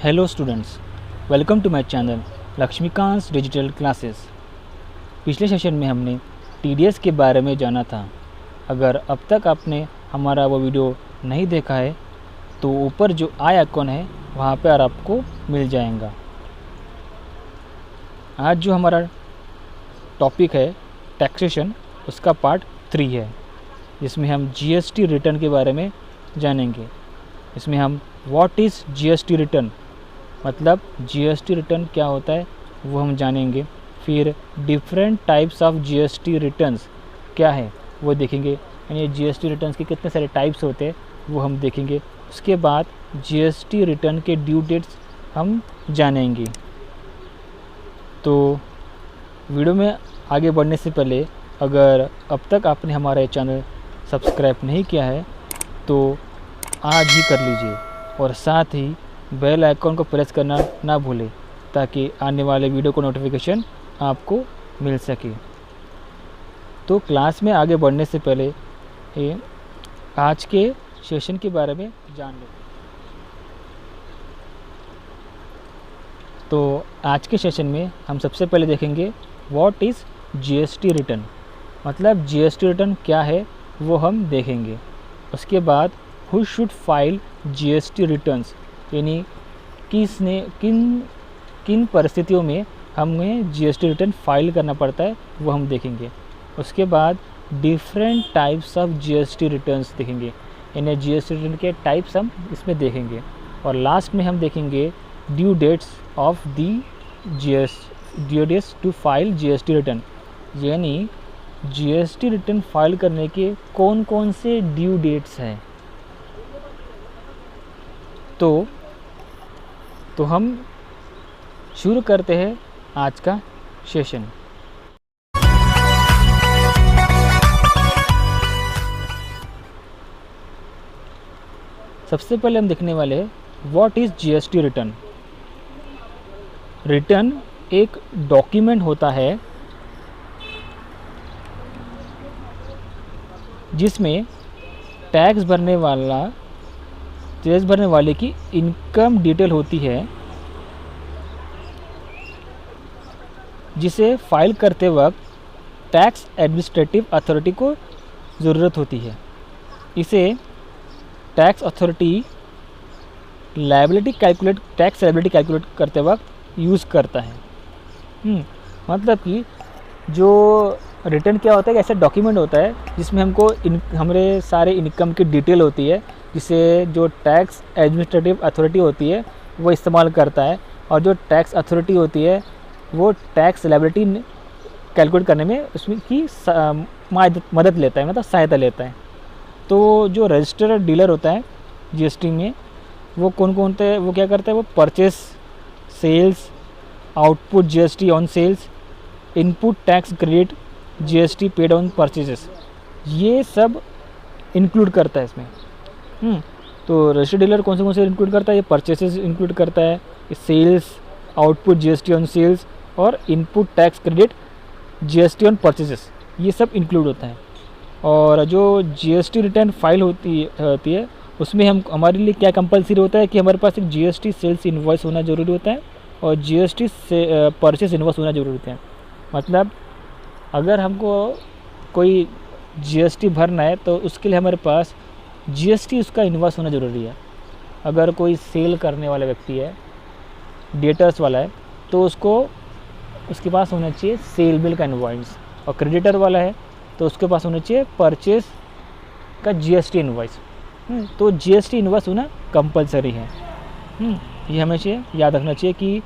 Hello students, welcome to my channel Laxmikant digital classes. पिछले session में हमने टीडीएस के बारे में जाना था। अगर अब तक आपने हमारा वो वीडियो नहीं देखा है तो ऊपर जो आई आइकॉन है वहाँ पर आपको मिल जाएगा। आज जो हमारा टॉपिक है टैक्सेशन, उसका पार्ट 3 है, जिसमें हम जीएसटी रिटर्न के बारे में जानेंगे। इसमें हम व्हाट इज़ जीएसटी रिटर्न, मतलब जीएसटी रिटर्न क्या होता है वो हम जानेंगे। फिर different types of GST returns क्या है वो देखेंगे, यानी जीएसटी रिटर्न्स के कितने सारे टाइप्स होते हैं वो हम देखेंगे। उसके बाद जीएसटी रिटर्न के ड्यू डेट्स हम जानेंगे। तो वीडियो में आगे बढ़ने से पहले अगर अब तक आपने हमारा चैनल सब्सक्राइब नहीं किया है तो आज ही कर लीजिए और साथ ही बेल आइकॉन को प्रेस करना ना भूलें ताकि आने वाले वीडियो को नोटिफिकेशन आपको मिल सके। तो क्लास में आगे बढ़ने से पहले आज के सेशन के बारे में जान लें। तो आज के सेशन में हम सबसे पहले देखेंगे व्हाट इज़ जीएसटी रिटर्न, मतलब जीएसटी रिटर्न क्या है वो हम देखेंगे। उसके बाद who should file GST returns, यानी किन परिस्थितियों में हमें जीएसटी रिटर्न फाइल करना पड़ता है वो हम देखेंगे। उसके बाद different types of GST returns देखेंगे, यानी जीएसटी रिटर्न के टाइप्स हम इसमें देखेंगे। और लास्ट में हम देखेंगे due dates of due dates to file GST return, यानी जीएसटी रिटर्न फाइल करने के कौन कौन से ड्यू डेट्स हैं। तो हम शुरू करते हैं आज का सेशन। सबसे पहले हम देखने वाले हैं what is GST return. Return एक डॉक्यूमेंट होता है जिसमें टैक्स भरने वाले की इनकम डिटेल होती है, जिसे फाइल करते वक्त टैक्स एडमिनिस्ट्रेटिव अथॉरिटी को ज़रूरत होती है। इसे tax authority tax liability calculate करते वक्त यूज़ करता है। मतलब कि जो रिटर्न क्या होता है, ऐसा डॉक्यूमेंट होता है जिसमें हमको हमारे सारे इनकम की डिटेल होती है, जिसे जो टैक्स एडमिनिस्ट्रेटिव अथॉरिटी होती है वो इस्तेमाल करता है, और जो टैक्स अथॉरिटी होती है वो टैक्स लायबिलिटी कैलकुलेट करने में उसमें की मदद लेता है, मतलब सहायता लेता है। तो जो रजिस्टर्ड डीलर होता है जीएसटी में, वो कौन होते हैं, वो क्या करता है, वो purchase, sales, output GST on sales, input tax credit, GST paid on purchases, ये सब इंक्लूड करता है इसमें। तो रजिस्टर्ड डीलर कौन से इंक्लूड करता है, ये परचेसेस इंक्लूड करता है, sales, output GST on sales और input tax credit GST on purchases, ये सब इंक्लूड होता है। और जो जीएसटी रिटर्न फाइल होती है उसमें हमारे लिए क्या कंपलसरी होता है कि हमारे पास एक जीएसटी सेल्स इनवॉइस होना ज़रूरी होता है और जीएसटी से परचेस इनवॉइस होना ज़रूरी होता है। मतलब अगर हमको कोई जीएसटी भरना है तो उसके लिए हमारे पास जीएसटी उसका इनवॉइस होना ज़रूरी है। अगर कोई सेल करने वाला व्यक्ति है, डेटर्स वाला है, तो उसके पास होना चाहिए सेल बिल का इनवॉइस, और क्रेडिटर वाला है तो उसके पास होना चाहिए परचेस का जीएसटी इनवॉइस। तो जीएसटी इनवॉइस होना कंपलसरी है। ये हमें याद रखना चाहिए कि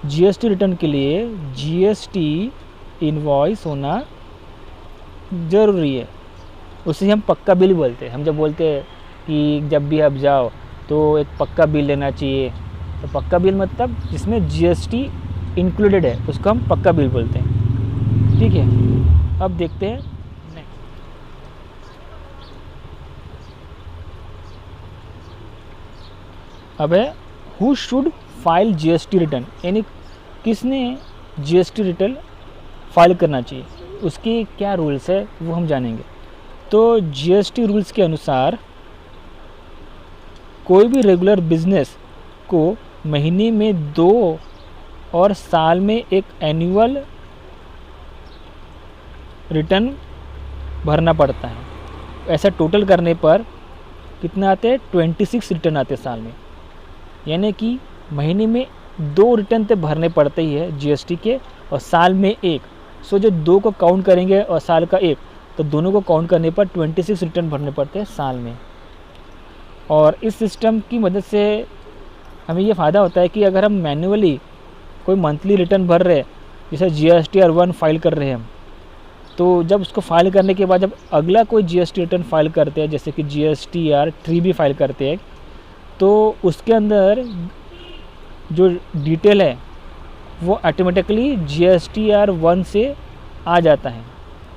जीएसटी रिटर्न के लिए जीएसटी इनवॉइस होना ज़रूरी है। उसे हम पक्का बिल बोलते हैं। हम जब बोलते हैं कि जब भी आप जाओ तो एक पक्का बिल लेना चाहिए, तो पक्का बिल मतलब जिसमें जीएसटी इंक्लूडेड है उसको हम पक्का बिल बोलते हैं। ठीक है, अब देखते हैं नेक्स्ट। अब है who should file GST return, यानी किसने जीएसटी रिटर्न फाइल करना चाहिए, उसके क्या रूल्स है वो हम जानेंगे। तो जीएसटी रूल्स के अनुसार कोई भी रेगुलर बिजनेस को महीने में 2 और साल में एक एनुअल रिटर्न भरना पड़ता है। ऐसा टोटल करने पर कितना आते हैं, 26 रिटर्न आते हैं साल में। यानी कि महीने में 2 रिटर्न तो भरने पड़ते ही है जीएसटी के, और साल में 1। सो जो 2 को काउंट करेंगे और साल का 1, तो दोनों को काउंट करने पर 26 रिटर्न भरने पड़ते हैं साल में। और इस सिस्टम की मदद से हमें ये फ़ायदा होता है कि अगर हम मैन्युअली कोई मंथली रिटर्न भर रहे हैं, जैसे GSTR 1 फाइल कर रहे हैं हम, तो जब उसको फाइल करने के बाद जब अगला कोई GST रिटर्न फाइल करते हैं, जैसे कि GSTR 3 भी फाइल करते हैं, तो उसके अंदर जो डिटेल है वो ऑटोमेटिकली GSTR 1 से आ जाता है।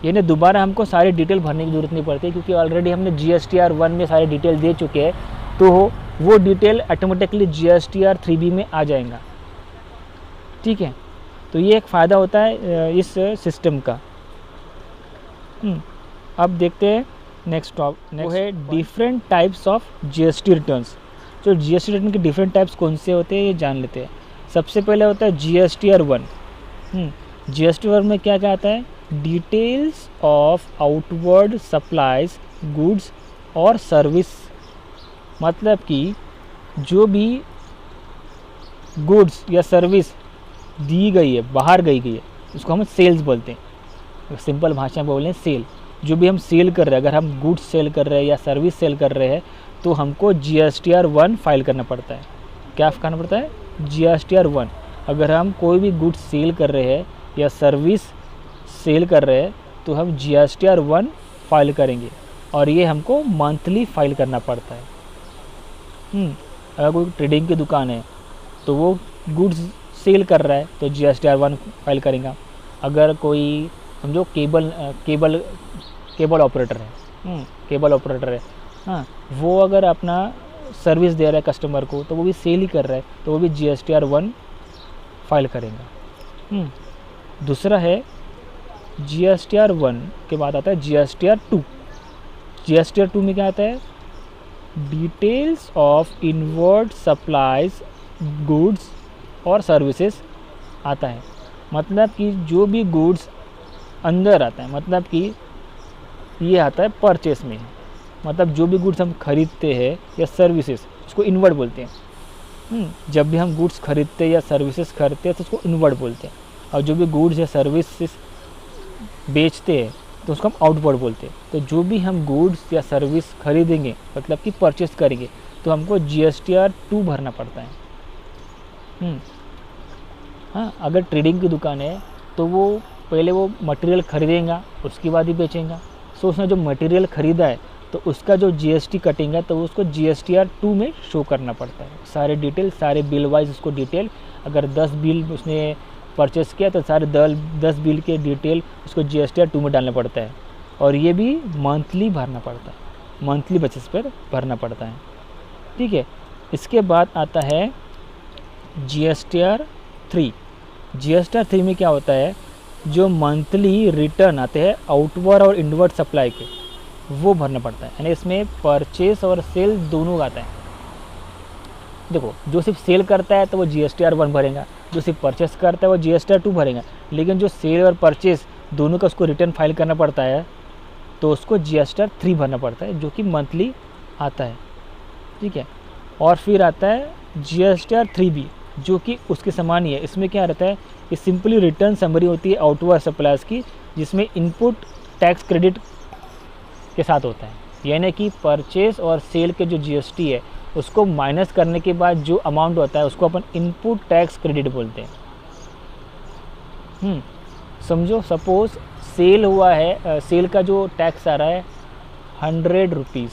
यानी दोबारा हमको सारी डिटेल भरने की ज़रूरत नहीं पड़ती, क्योंकि ऑलरेडी हमने GSTR 1 में सारी डिटेल दे चुके हैं, तो वो डिटेल ऑटोमेटिकली GSTR 3B में आ जाएगा। ठीक है, तो ये एक फ़ायदा होता है इस सिस्टम का। अब देखते हैं नेक्स्ट वो है different types of GST returns. तो GST रिटर्न के डिफरेंट टाइप्स कौन से होते हैं ये जान लेते हैं। सबसे पहले होता है GSTR 1। GSTR 1 में क्या क्या आता है, details of outward supplies goods और सर्विस। मतलब कि जो भी गुड्स या सर्विस दी गई है, बाहर गई है, उसको हम सेल्स बोलते हैं। सिंपल भाषा में बोलें सेल। जो भी हम सेल कर रहे हैं, अगर हम गुड्स सेल कर रहे हैं या सर्विस सेल कर रहे हैं, तो हमको GSTR 1 फाइल करना पड़ता है। क्या करना पड़ता है, GSTR 1। अगर हम कोई भी गुड्स सेल कर रहे हैं या सर्विस सेल कर रहे हैं, तो हम GSTR 1 फाइल करेंगे, और ये हमको मंथली फाइल करना पड़ता है। अगर कोई ट्रेडिंग की दुकान है तो वो गुड्स सेल कर रहा है तो GSTR 1 फाइल करेगा। अगर कोई समझो केबल ऑपरेटर है, केबल ऑपरेटर है, हाँ, वो अगर अपना सर्विस दे रहा है कस्टमर को, तो वो भी सेल ही कर रहा है, तो वो भी GSTR 1 फाइल करेगा। दूसरा है GSTR 1 के बाद आता है GSTR 2। GSTR 2 में क्या आता है, details of inward supplies goods और सर्विसेज आता है। मतलब कि जो भी गुड्स अंदर आता है, मतलब कि ये आता है परचेस में, मतलब जो भी गुड्स हम खरीदते हैं या सर्विसेज, उसको इनवर्ड बोलते हैं। जब भी हम गुड्स खरीदते हैं या सर्विसेज खरीदते हैं तो उसको इनवर्ड बोलते हैं, और जो भी गुड्स या सर्विसेज बेचते हैं तो उसको हम आउटवर्ड बोलते हैं। तो जो भी हम गुड्स या सर्विस खरीदेंगे, मतलब कि परचेस करेंगे, तो हमको GSTR 2 भरना पड़ता है। हाँ, अगर ट्रेडिंग की दुकान है तो वो पहले वो मटेरियल खरीदेगा, उसके बाद ही बेचेगा। सो उसने जो मटेरियल ख़रीदा है तो उसका जो GST कटेगा, तो उसको GSTR 2 में शो करना पड़ता है। सारे डिटेल, सारे बिल वाइज उसको डिटेल, अगर 10 बिल उसने परचेस किया तो सारे 10 बिल के डिटेल उसको GSTR 2 में डालना पड़ता है, और ये भी मंथली भरना पड़ता है, मंथली बेसिस पर भरना पड़ता है। ठीक है, इसके बाद आता है GSTR 3। GSTR 3 में क्या होता है, जो मंथली रिटर्न आते हैं आउटवर्ड और इनवर्ड सप्लाई के, वो भरना पड़ता है। यानी इसमें परचेस और सेल दोनों आता है। देखो, जो सिर्फ सेल करता है तो वो GSTR 1 भरेगा, जो सिर्फ परचेस करता है वो GSTR 2 भरेगा। लेकिन जो सेल और परचेस दोनों का उसको रिटर्न फाइल करना पड़ता है, तो उसको GSTR 3 भरना पड़ता है, जो कि मंथली आता है। ठीक है, और फिर आता है GSTR 3B, जो कि उसके समान ही है। इसमें क्या रहता है, ये सिंपली रिटर्न समरी होती है आउटवर्ड सप्लायर्स की, जिसमें इनपुट टैक्स क्रेडिट के साथ होता है। यानी कि परचेस और सेल के जो GST है उसको माइनस करने के बाद जो अमाउंट होता है उसको अपन इनपुट टैक्स क्रेडिट बोलते हैं। समझो, सपोज सेल हुआ है, सेल का जो टैक्स आ रहा है 100 रुपीज़,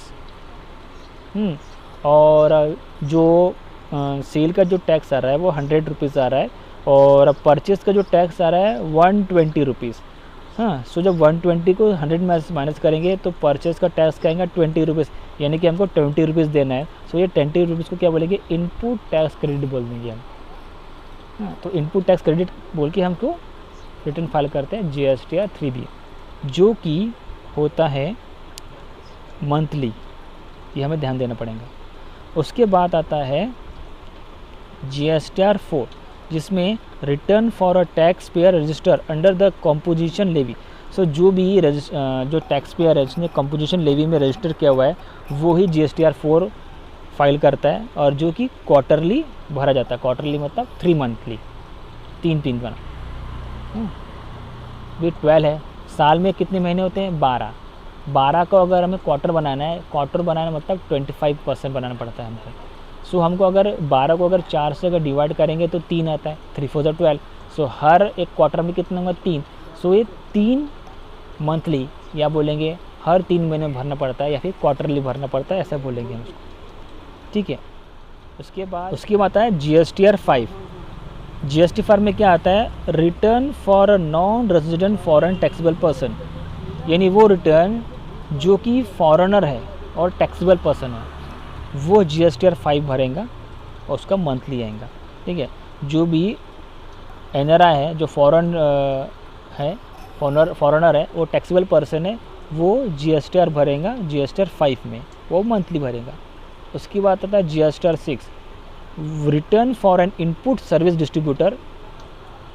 और जो सेल का जो टैक्स आ रहा है वो 100 रुपीज़ आ रहा है, और परचेस का जो टैक्स आ रहा है 120 रुपीज़। हाँ, सो जब 120 को 100 माइनस करेंगे तो परचेस का टैक्स कहेंगे 20 रुपीज़, यानी कि हमको 20 रुपीज़ देना है। सो ये 20 रुपीज़ को क्या बोलेंगे, इनपुट टैक्स क्रेडिट बोल देंगे हम। हाँ, तो इनपुट टैक्स क्रेडिट बोल के हमको रिटर्न फाइल करते हैं GSTR 3B, जो कि होता है मंथली। ये हमें ध्यान देना पड़ेगा। उसके बाद आता है GSTR 4, जिसमें return for a taxpayer register under the composition levy. So जो भी जो टैक्स पेयर है जिसने कंपोजिशन लेवी में रजिस्टर किया हुआ है वो ही GSTR 4 फाइल करता है, और जो कि क्वार्टरली भरा जाता है। क्वार्टरली मतलब 3 मंथली, 3 का। भी 12 है, साल में कितने महीने होते हैं? 12 को अगर हमें क्वार्टर बनाना है, क्वार्टर बनाना मतलब 25% बनाना पड़ता है हमको। सो हमको अगर 12 को अगर 4 से अगर डिवाइड करेंगे तो 3 आता है, 3 4 ज़ा 12। सो हर एक क्वार्टर में कितना होगा? 3। सो ये 3 मंथली या बोलेंगे हर 3 महीने में भरना पड़ता है, या फिर क्वार्टरली भरना पड़ता है, ऐसा बोलेंगे हम उसको, ठीक है। उसके बाद आता है GSTR 5। GST 5 में क्या आता है? Return for a non resident foreign taxable person, यानी वो रिटर्न जो कि फॉरेनर है और टैक्सेबल पर्सन है, वो GSTR 5 भरेगा और उसका मंथली आएगा, ठीक है। जो भी NRI है, जो फॉरेनर है, वो टैक्सेबल पर्सन है, वो GSTR भरेगा GSTR 5 में, वो मंथली भरेगा। उसके बाद आता है GSTR 6, return for an input service distributor.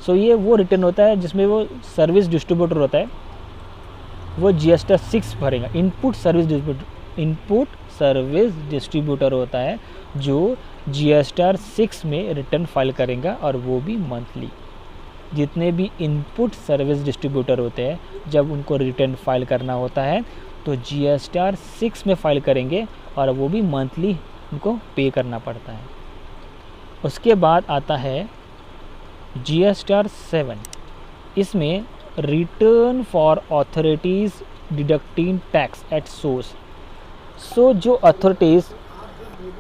So ये वो रिटर्न होता है जिसमें वो सर्विस डिस्ट्रीब्यूटर होता है, वो GSTR 6 भरेगा। इनपुट सर्विस डिस्ट्रीब्यूटर होता है जो GSTR 6 में रिटर्न फाइल करेगा, और वो भी मंथली। जितने भी इनपुट सर्विस डिस्ट्रीब्यूटर होते हैं, जब उनको रिटर्न फाइल करना होता है तो GSTR 6 में फाइल करेंगे, और वो भी मंथली उनको पे करना पड़ता है। उसके बाद आता है GSTR 7। इसमें return for authorities deducting tax at source. So जो अथॉरिटीज़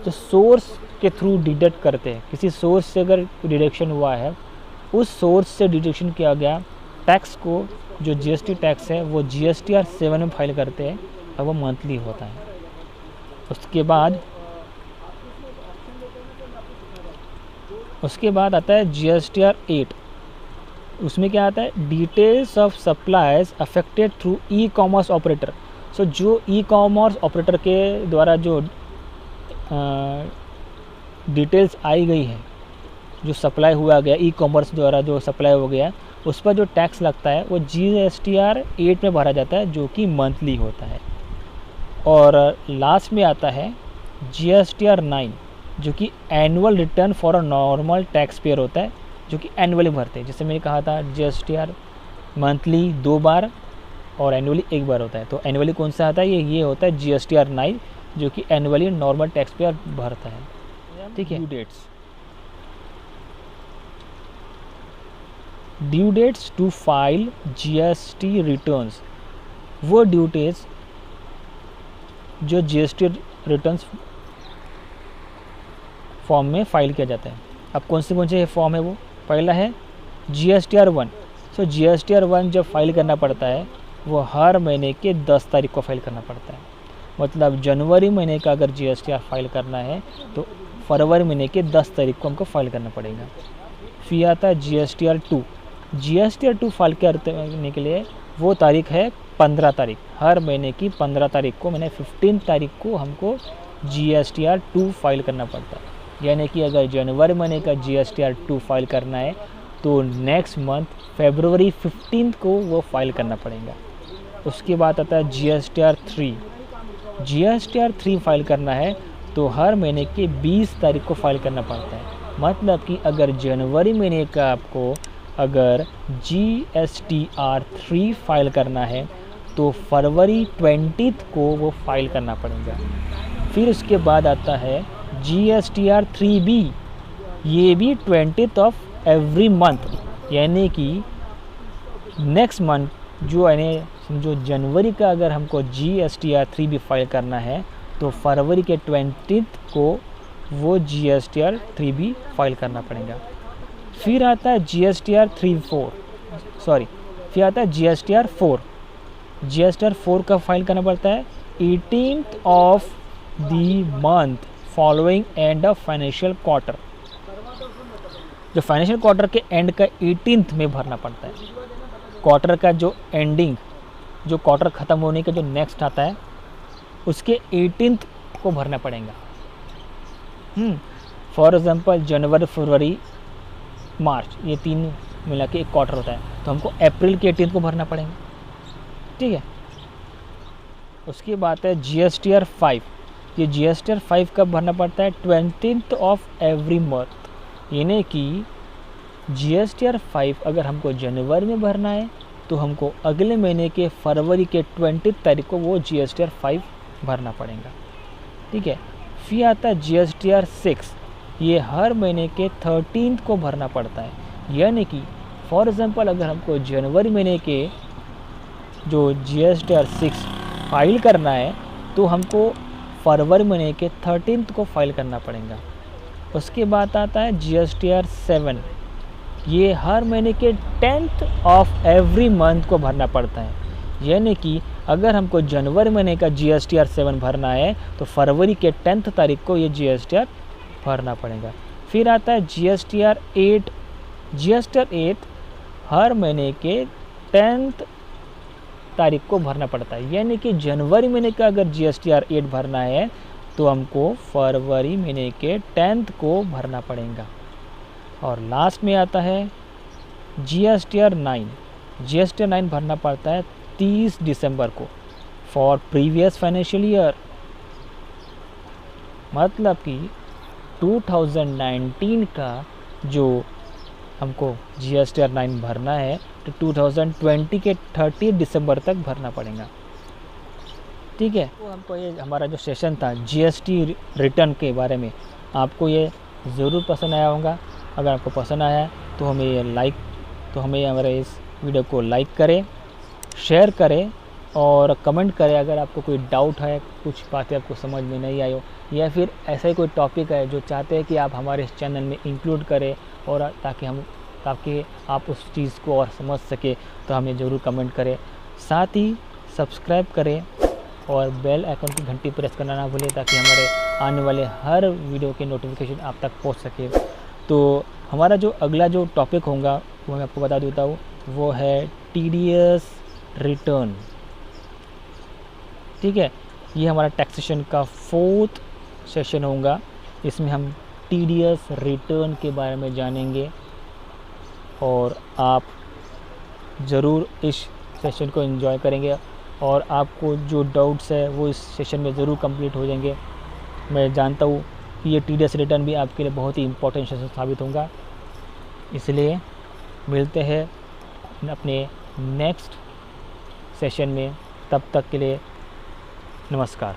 जो सोर्स के थ्रू डिडक्ट करते हैं, किसी सोर्स से अगर डिडक्शन हुआ है, उस सोर्स से डिडक्शन किया गया टैक्स को, जो GST टैक्स है, वो GSTR 7 में फाइल करते हैं, और वो मंथली होता है। उसके बाद आता है GSTR 8। उसमें क्या आता है? Details of supplies affected through e-commerce operator. So जो ई-कॉमर्स ऑपरेटर के द्वारा जो डिटेल्स आई गई है, जो सप्लाई हुआ गया ई-कॉमर्स द्वारा जो सप्लाई हो गया, उस पर जो टैक्स लगता है वो GSTR 8 में भरा जाता है, जो कि मंथली होता है। और लास्ट में आता है GSTR 9, जो कि annual return for a normal tax payer होता है, जो कि एनुअली भरते हैं। जैसे मैंने कहा था GSTR मंथली 2 बार और एनुअली 1 बार होता है। तो एनुअली कौन सा आता है? ये होता है GSTR 9, जो कि एनुअली नॉर्मल टैक्स पेयर भरता है, ठीक है। Due dates to file GST returns. वो ड्यू डेट्स जो GST रिटर्न्स फॉर्म में फाइल किया जाता है। अब कौन से फॉर्म है वो? पहला है GSTR 1। सो GSTR 1 जब फाइल करना पड़ता है, वो हर महीने के 10 तारीख को फाइल करना पड़ता है। मतलब जनवरी महीने का अगर GSTR फाइल करना है तो फरवरी महीने के 10 तारीख को हमको फाइल करना पड़ेगा। फिर आता है GSTR 2। GSTR 2 फाइल करने के लिए वो तारीख है 15 तारीख। हर महीने की 15 तारीख को, मैंने 15 तारीख को हमको GSTR 2 फाइल करना पड़ता है। यानी कि अगर जनवरी महीने का GSTR 2 फाइल करना है तो नेक्स्ट मंथ फरवरी 15 को वो फाइल करना पड़ेगा। उसके बाद आता है GSTR 3। GSTR 3 फाइल करना है तो हर महीने के 20 तारीख को फाइल करना पड़ता है। मतलब कि अगर जनवरी महीने का आपको अगर GSTR 3 फाइल करना है तो फरवरी 20 को वो फाइल करना पड़ेगा। फिर उसके बाद आता है GSTR 3B। ये भी 20th ऑफ एवरी मंथ, यानी कि नेक्स्ट मंथ जो यानी समझो जनवरी का अगर हमको GSTR 3B फाइल करना है तो फरवरी के 20 को वो GSTR 3B फाइल करना पड़ेगा। फिर आता है GSTR 4। GSTR 4 का फाइल करना पड़ता है 18th of the month following end of financial quarter. जो फाइनेंशियल क्वार्टर के एंड का 18th में भरना पड़ता है। क्वार्टर का जो एंडिंग, जो क्वार्टर ख़त्म होने का जो नेक्स्ट आता है, उसके 18th को भरना पड़ेगा। फॉर एग्जांपल जनवरी, फरवरी, मार्च, ये 3 मिला के एक क्वार्टर होता है, तो हमको अप्रैल के 18 को भरना पड़ेगा। ठीक है। उसकी बात है GSTR 5। ये GSTR 5 कब भरना पड़ता है? 20th of every month. यानी कि GSTR 5 अगर हमको जनवरी में भरना है तो हमको अगले महीने के फरवरी के 20 तारीख को वो GSTR 5 भरना पड़ेगा। ठीक है। फिर आता है GSTR 6। ये हर महीने के 13 को भरना पड़ता है। यानी कि फॉर एग्ज़ाम्पल अगर हमको जनवरी महीने के जो GSTR 6 फाइल करना है तो हमको फरवरी महीने के 13 को फाइल करना पड़ेगा। उसके बाद आता है GSTR 7। ये हर महीने के 10th ऑफ एवरी मंथ को भरना पड़ता है। यानी कि अगर हमको जनवरी महीने का GSTR 7 भरना है तो फरवरी के 10th तारीख को ये GSTR भरना पड़ेगा। फिर आता है GSTR 8। GSTR 8 हर महीने के 10th तारीख को भरना पड़ता है। यानी कि जनवरी महीने का अगर GSTR 8 भरना है तो हमको फरवरी महीने के 10th को भरना पड़ेगा। और लास्ट में आता है GSTR 9। GSTR 9 भरना पड़ता है 30 दिसंबर को फॉर प्रीवियस फाइनेंशियल ईयर। मतलब कि 2019 का जो हमको GSTR 9 भरना है तो 2020 के 30 दिसंबर तक भरना पड़ेगा। ठीक है। तो हमको ये हमारा जो सेशन था GST रिटर्न के बारे में, आपको ये ज़रूर पसंद आया होगा। अगर आपको पसंद आया तो हमें हमारे इस वीडियो को लाइक करें, शेयर करें और कमेंट करें। अगर आपको कोई डाउट है, कुछ बातें आपको समझ में नहीं आई हो, या फिर ऐसा ही कोई टॉपिक है जो चाहते हैं कि आप हमारे इस चैनल में इंक्लूड करें और ताकि आप उस चीज़ को और समझ सके, तो हमें ज़रूर कमेंट करें। साथ ही सब्सक्राइब करें और बेल आइकन की घंटी प्रेस करना ना भूलें ताकि हमारे आने वाले हर वीडियो के नोटिफिकेशन आप तक पहुंच सके। तो हमारा जो अगला जो टॉपिक होगा वो मैं आपको बता देता हूँ, वो है TDS रिटर्न। ठीक है। ये हमारा टैक्सेशन का 4th सेशन होगा। इसमें हम TDS रिटर्न के बारे में जानेंगे और आप ज़रूर इस सेशन को एंजॉय करेंगे और आपको जो डाउट्स है वो इस सेशन में ज़रूर कंप्लीट हो जाएंगे। मैं जानता हूँ कि ये TDS रिटर्न भी आपके लिए बहुत ही इम्पोर्टेंट सेशन साबित होगा। इसलिए मिलते हैं अपने नेक्स्ट सेशन में। तब तक के लिए नमस्कार।